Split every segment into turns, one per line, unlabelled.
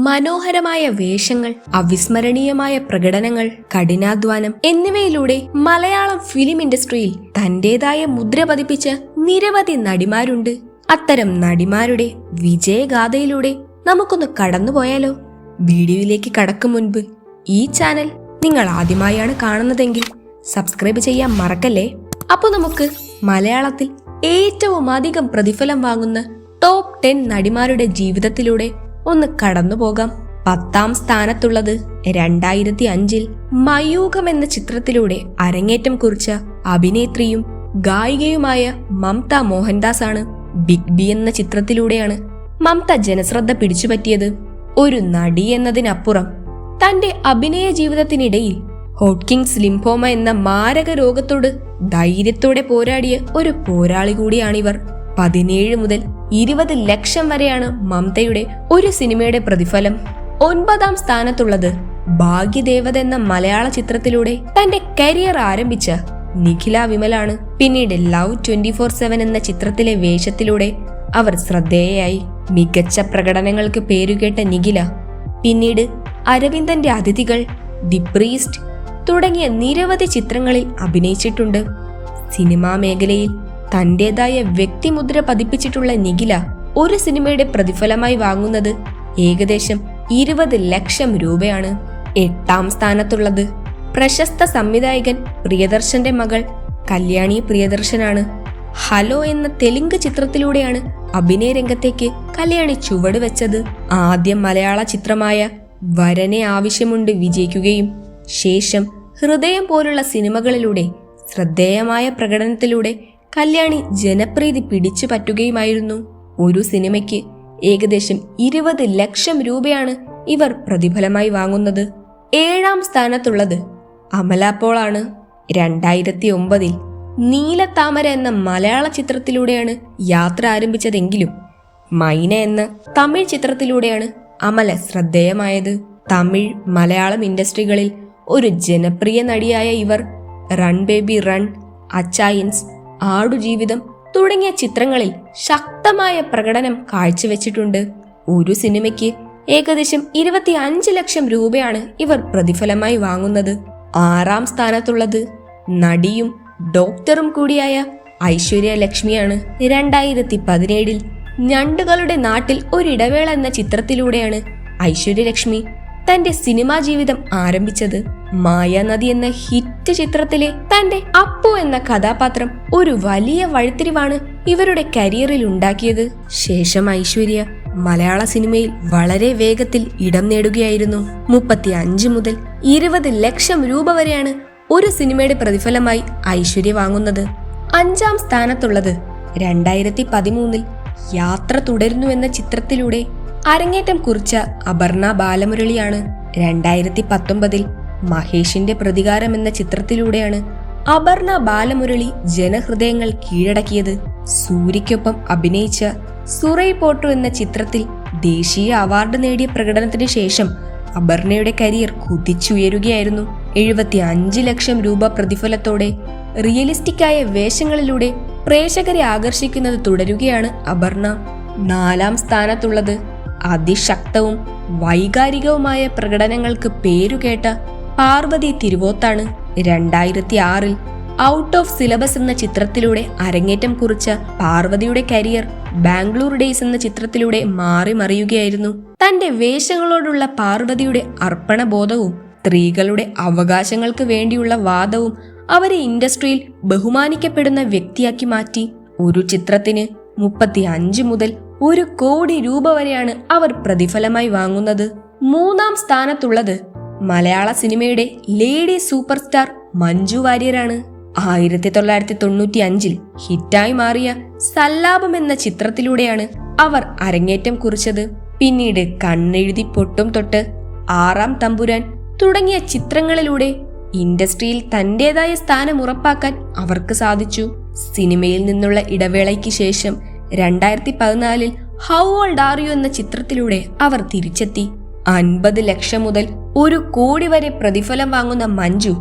മനോഹരമായ വേഷങ്ങൾ, അവിസ്മരണീയമായ പ്രകടനങ്ങൾ, കഠിനാധ്വാനം എന്നിവയിലൂടെ മലയാളം ഫിലിം ഇൻഡസ്ട്രിയിൽ തന്റേതായ മുദ്ര പതിപ്പിച്ച നിരവധി നടിമാരുണ്ട്. അത്തരം നടിമാരുടെ വിജയഗാഥയിലൂടെ നമുക്കൊന്ന് കടന്നുപോയാലോ? വീഡിയോയിലേക്ക് കടക്കും മുൻപ് ഈ ചാനൽ നിങ്ങൾ ആദ്യമായാണ് കാണുന്നതെങ്കിൽ സബ്സ്ക്രൈബ് ചെയ്യാൻ മറക്കല്ലേ. അപ്പോൾ നമുക്ക് മലയാളത്തിൽ ഏറ്റവും അധികം പ്രതിഫലം വാങ്ങുന്ന ടോപ്പ് 10 നടിമാരുടെ ജീവിതത്തിലൂടെ ഒന്ന് കടന്നു പോകാം. 10ാം സ്ഥാനത്തുള്ളത് 2005 മയൂഖം എന്ന ചിത്രത്തിലൂടെ അരങ്ങേറ്റം കുറിച്ച അഭിനേത്രിയും ഗായികയുമായ മമത മോഹൻദാസ് ആണ്. ബിഗ് ബി എന്ന ചിത്രത്തിലൂടെയാണ് മമത ജനശ്രദ്ധ പിടിച്ചുപറ്റിയത്. ഒരു നടി എന്നതിനപ്പുറം തന്റെ അഭിനയ ജീവിതത്തിനിടയിൽ ഹോട്ട്കിൻസ് ലിംഫോമ എന്ന മാരക രോഗത്തോട് ധൈര്യത്തോടെ പോരാടിയ ഒരു പോരാളി കൂടിയാണിവർ. 17 മുതൽ 20 ലക്ഷം വരെയാണ് മമതയുടെ ഒരു സിനിമയുടെ പ്രതിഫലം. 9ാം സ്ഥാനത്തുള്ളത് ഭാഗ്യദേവത എന്ന മലയാള ചിത്രത്തിലൂടെ തന്റെ കരിയർ ആരംഭിച്ച നിഖില വിമലാണ്. പിന്നീട് ലവ് 24/7 എന്ന ചിത്രത്തിലെ വേഷത്തിലൂടെ അവർ ശ്രദ്ധേയയായി. മികച്ച പ്രകടനങ്ങൾക്ക് പേരുകേട്ട നിഖില പിന്നീട് അരവിന്ദന്റെ അതിഥികൾ, ദി പ്രീസ്റ്റ് തുടങ്ങിയ നിരവധി ചിത്രങ്ങളിൽ അഭിനയിച്ചിട്ടുണ്ട്. സിനിമാ മേഖലയിൽ തന്റേതായ വ്യക്തിമുദ്ര പതിപ്പിച്ചിട്ടുള്ള നിഖില ഒരു സിനിമയുടെ പ്രതിഫലമായി വാങ്ങുന്നത് ഏകദേശം 20 ലക്ഷം രൂപയാണ്. 8ാം സ്ഥാനത്തുള്ളത് പ്രശസ്ത സംവിധായകൻ പ്രിയദർശന്റെ മകൾ കല്യാണി പ്രിയദർശനാണ്. ഹലോ എന്ന തെലുങ്ക് ചിത്രത്തിലൂടെയാണ് അഭിനയ രംഗത്തേക്ക് കല്യാണി ചുവട് വെച്ചത്. ആദ്യം മലയാള ചിത്രമായ വരനെ ആവശ്യമുണ്ട് വിജയിക്കുകയും ശേഷം ഹൃദയം പോലുള്ള സിനിമകളിലൂടെ ശ്രദ്ധേയമായ പ്രകടനത്തിലൂടെ കല്യാണി ജനപ്രീതി പിടിച്ചു പറ്റുകയുമായിരുന്നു. ഒരു സിനിമയ്ക്ക് ഏകദേശം 20 ലക്ഷം രൂപയാണ് ഇവർ പ്രതിഫലമായി വാങ്ങുന്നത്. 7ാം സ്ഥാനത്തുള്ളത് അമല പോൾ ആണ്. 2009 നീലത്താമര എന്ന മലയാള ചിത്രത്തിലൂടെയാണ് യാത്ര ആരംഭിച്ചതെങ്കിലും മൈന എന്ന തമിഴ് ചിത്രത്തിലൂടെയാണ് അമല ശ്രദ്ധേയമായത്. തമിഴ് മലയാളം ഇൻഡസ്ട്രികളിൽ ഒരു ജനപ്രിയ നടിയായ ഇവർ run baby run, Achayans, Aadujeevitham തുടങ്ങിയ ചിത്രങ്ങളിൽ ശക്തമായ പ്രകടനം കാഴ്ചവെച്ചിട്ടുണ്ട്. ഒരു സിനിമയ്ക്ക് ഏകദേശം 25 ലക്ഷം രൂപയാണ് ഇവർ പ്രതിഫലമായി വാങ്ങുന്നത്. 6ാം സ്ഥാനത്തുള്ളത് നടിയും ഡോക്ടറും കൂടിയായ ഐശ്വര്യ ലക്ഷ്മിയാണ്. 2017 ഞണ്ടുകളുടെ നാട്ടിൽ ഒരിടവേള എന്ന ചിത്രത്തിലൂടെയാണ് ഐശ്വര്യലക്ഷ്മി തന്റെ സിനിമാ ജീവിതം ആരംഭിച്ചത്. മായാനദി എന്ന ഹിറ്റ് ചിത്രത്തിലെ തന്റെ അപ്പു എന്ന കഥാപാത്രം ഒരു വലിയ വഴിത്തിരിവാണ് ഇവരുടെ കരിയറിൽ ഉണ്ടാക്കിയത്. ശേഷം ഐശ്വര്യ മലയാള സിനിമയിൽ വളരെ വേഗത്തിൽ ഇടം നേടുകയായിരുന്നു. 35 മുതൽ 20 ലക്ഷം രൂപ വരെയാണ് ഒരു സിനിമയുടെ പ്രതിഫലമായി ഐശ്വര്യ വാങ്ങുന്നത്. 5ാം സ്ഥാനത്തുള്ളത് 2013 യാത്ര തുടരുന്നു എന്ന ചിത്രത്തിലൂടെ അരങ്ങേറ്റം കുറിച്ച അപർണ ബാലമുരളിയാണ്. 2019 മഹേഷിന്റെ പ്രതികാരം എന്ന ചിത്രത്തിലൂടെയാണ് അപർണ ബാലമുരളി ജനഹൃദയങ്ങൾ കീഴടക്കിയത്. സൂര്യയ്ക്കൊപ്പം അഭിനയിച്ച സുറൈ പോട്ടു എന്ന ചിത്രത്തിൽ ദേശീയ അവാർഡ് നേടിയ പ്രകടനത്തിന് ശേഷം അപർണയുടെ കരിയർ കുതിച്ചുയരുകയായിരുന്നു. 75 ലക്ഷം രൂപ പ്രതിഫലത്തോടെ റിയലിസ്റ്റിക്കായ വേഷങ്ങളിലൂടെ പ്രേക്ഷകരെ ആകർഷിക്കുന്നത് തുടരുകയാണ് അപർണ. 4ാം സ്ഥാനത്തുള്ളത് അതിശക്തവും വൈകാരികവുമായ പ്രകടനങ്ങൾക്ക് പേരുകേട്ട പാർവതി തിരുവോത്താണ്. 2006 ഔട്ട് ഓഫ് സിലബസ് എന്ന ചിത്രത്തിലൂടെ അരങ്ങേറ്റം കുറിച്ച പാർവതിയുടെ കരിയർ ബാംഗ്ലൂർ ഡേയ്സ് എന്ന ചിത്രത്തിലൂടെ മാറി മറിയുകയായിരുന്നു. തന്റെ വേഷങ്ങളോടുള്ള പാർവതിയുടെ അർപ്പണബോധവും സ്ത്രീകളുടെ അവകാശങ്ങൾക്ക് വേണ്ടിയുള്ള വാദവും അവരെ ഇൻഡസ്ട്രിയിൽ ബഹുമാനിക്കപ്പെടുന്ന വ്യക്തിയാക്കി മാറ്റി. ഒരു ചിത്രത്തിന് 35 മുതൽ 1 കോടി രൂപ വരെയാണ് അവർ പ്രതിഫലമായി വാങ്ങുന്നത്. 3ാം സ്ഥാനത്തുള്ളത് മലയാള സിനിമയുടെ ലേഡി സൂപ്പർ സ്റ്റാർ മഞ്ജു വാര്യരാണ്. 1995 ഹിറ്റായി മാറിയ സല്ലാപം എന്ന ചിത്രത്തിലൂടെയാണ് അവർ അരങ്ങേറ്റം കുറിച്ചത്. പിന്നീട് കണ്ണെഴുതി പൊട്ടും തൊട്ട്, 6ാം തമ്പുരാൻ തുടങ്ങിയ ചിത്രങ്ങളിലൂടെ ഇൻഡസ്ട്രിയിൽ തന്റേതായ സ്ഥാനം ഉറപ്പാക്കാൻ അവർക്ക് സാധിച്ചു. സിനിമയിൽ നിന്നുള്ള ഇടവേളയ്ക്ക് ശേഷം 2014 ഹൗ ഓൾഡ് ആർ യു എന്ന ചിത്രത്തിലൂടെ അവർ തിരിച്ചെത്തി. 50 ലക്ഷം മുതൽ 1 കോടി വരെ പ്രതിഫലം വാങ്ങുന്ന മഞ്ജു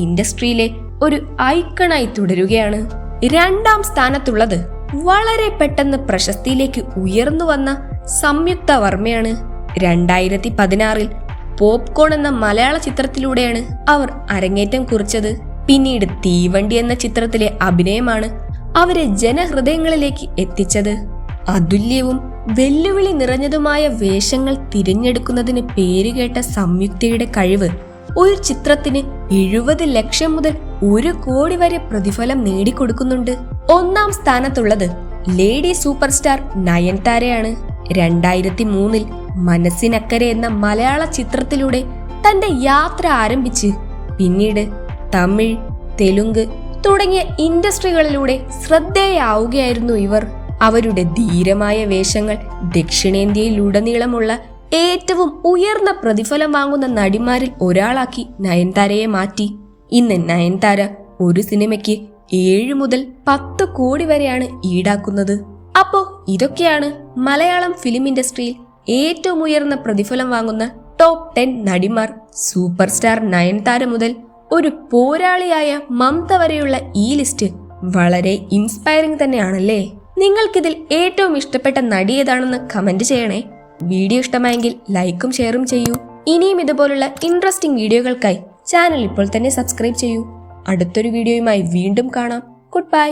ഇൻഡസ്ട്രിയിലെ ഒരു ഐക്കണായി തുടരുകയാണ്. 2ാം സ്ഥാനത്തുള്ളത് വളരെ പെട്ടെന്ന് പ്രശസ്തിയിലേക്ക് ഉയർന്നു വന്ന സംയുക്ത വർമ്മയാണ്. 2016 പോപ്കോൺ എന്ന മലയാള ചിത്രത്തിലൂടെയാണ് അവർ അരങ്ങേറ്റം കുറിച്ചത്. പിന്നീട് തീവണ്ടി എന്ന ചിത്രത്തിലെ അഭിനയമാണ് അവരെ ജനഹൃദയങ്ങളിലേക്ക് എത്തിച്ചത്. അതുല്യവും വെല്ലുവിളി നിറഞ്ഞതുമായ വേഷങ്ങൾ തിരഞ്ഞെടുക്കുന്നതിന് പേരുകേട്ട സംയുക്തയുടെ കഴിവ് ഒരു ചിത്രത്തിന് 70 ലക്ഷം മുതൽ 1 കോടി വരെ പ്രതിഫലം നേടിക്കൊടുക്കുന്നുണ്ട്. ഒന്നാം സ്ഥാനത്തുള്ളത് ലേഡി സൂപ്പർ സ്റ്റാർ നയൻതാരയാണ്. 2003 മനസ്സിനക്കരെ എന്ന മലയാള ചിത്രത്തിലൂടെ തന്റെ യാത്ര ആരംഭിച്ച് പിന്നീട് തമിഴ്, തെലുങ്ക് തുടങ്ങിയ ഇൻഡസ്ട്രികളിലൂടെ ശ്രദ്ധേയാവുകയായിരുന്നു ഇവർ. അവരുടെ ധീരമായ വേഷങ്ങൾ ദക്ഷിണേന്ത്യയിലുടനീളമുള്ള ഏറ്റവും ഉയർന്ന പ്രതിഫലം വാങ്ങുന്ന നടിമാരിൽ ഒരാളാക്കി നയൻതാരയെ മാറ്റി. ഇന്ന് നയൻതാര ഒരു സിനിമയ്ക്ക് 7 മുതൽ 10 കോടി വരെയാണ് ഈടാക്കുന്നത്. അപ്പോ ഇതൊക്കെയാണ് മലയാളം ഫിലിം ഇൻഡസ്ട്രിയിൽ ഏറ്റവും ഉയർന്ന പ്രതിഫലം വാങ്ങുന്ന ടോപ്പ് 10 നടിമാർ. സൂപ്പർ സ്റ്റാർ നയൻതാര മുതൽ ഒരു പോരാളിയായ മമത വരെയുള്ള ഈ ലിസ്റ്റ് വളരെ ഇൻസ്പയറിംഗ് തന്നെയാണല്ലേ? നിങ്ങൾക്കിതിൽ ഏറ്റവും ഇഷ്ടപ്പെട്ട നടി ഏതാണെന്ന് കമന്റ് ചെയ്യണേ. വീഡിയോ ഇഷ്ടമായെങ്കിൽ ലൈക്കും ഷെയറും ചെയ്യൂ. ഇനിയും ഇതുപോലുള്ള ഇൻട്രസ്റ്റിംഗ് വീഡിയോകൾക്കായി ചാനൽ ഇപ്പോൾ തന്നെ സബ്സ്ക്രൈബ് ചെയ്യൂ. അടുത്തൊരു വീഡിയോയുമായി വീണ്ടും കാണാം. Good bye.